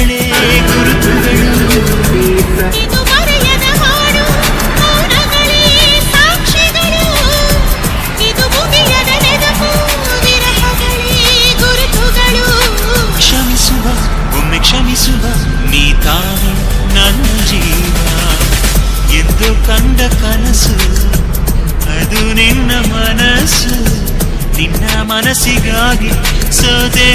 ವಿರಹಗಳೇ ಗುರುತುಗಳು. ಇದು ಮರೆಯದ ಹಾಡು, ಮೌನಗಳೇ ಸಾಕ್ಷಿಗಳು. ಇದು ಮುಗಿಯದ ನೆನಪು, ವಿರಹಗಳೇ ಗುರುತುಗಳು. ಕ್ಷಮಿಸುವ ಒಮ್ಮೆ ಕ್ಷಮಿಸುವ, ನೀ ತಾನೇ ನನ್ನ ಜೀವ ಎಂದು ಕಂಡ ಕನಸು, ಅದು ನಿನ್ನ ಮನಸ್ಸು. ನಿನ್ನ ಮನಸ್ಸಿಗಾಗಿ ಸೋದೆ